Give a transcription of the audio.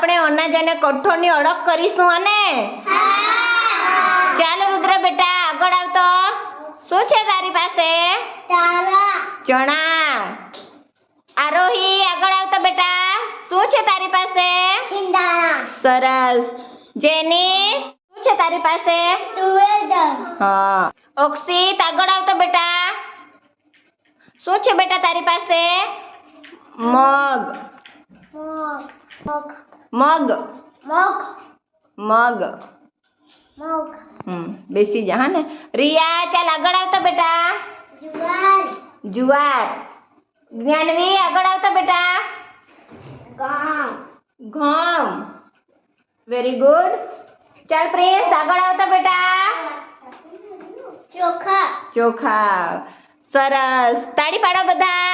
આપણે અનાજ અને કઠોળની અળગ કરીશું અને ચાલો રુદ્ર બેટા આગળ આવતો. શું છે તારી પાસે? ચણા. આરોહી આગળ આવતો બેટા. શું છે તારી પાસે? સરસ. જેનિસ શું છે તારી પાસે? હા. અક્ષિત આગળ આવતો બેટા. શું છે બેટા તારી પાસે? મગ. મગ. મગ. બેસી જા. હા ને રિયા ચાલ આગળ આવતો બેટા. જુવાર. જ્ઞાનવી આગળ આવતો બેટા. ઘઉં. Very good. ચાલ પ્રિન્સ આગળ આવતો બેટા. ચોખા. સરસ. તાળી પાડો બધા.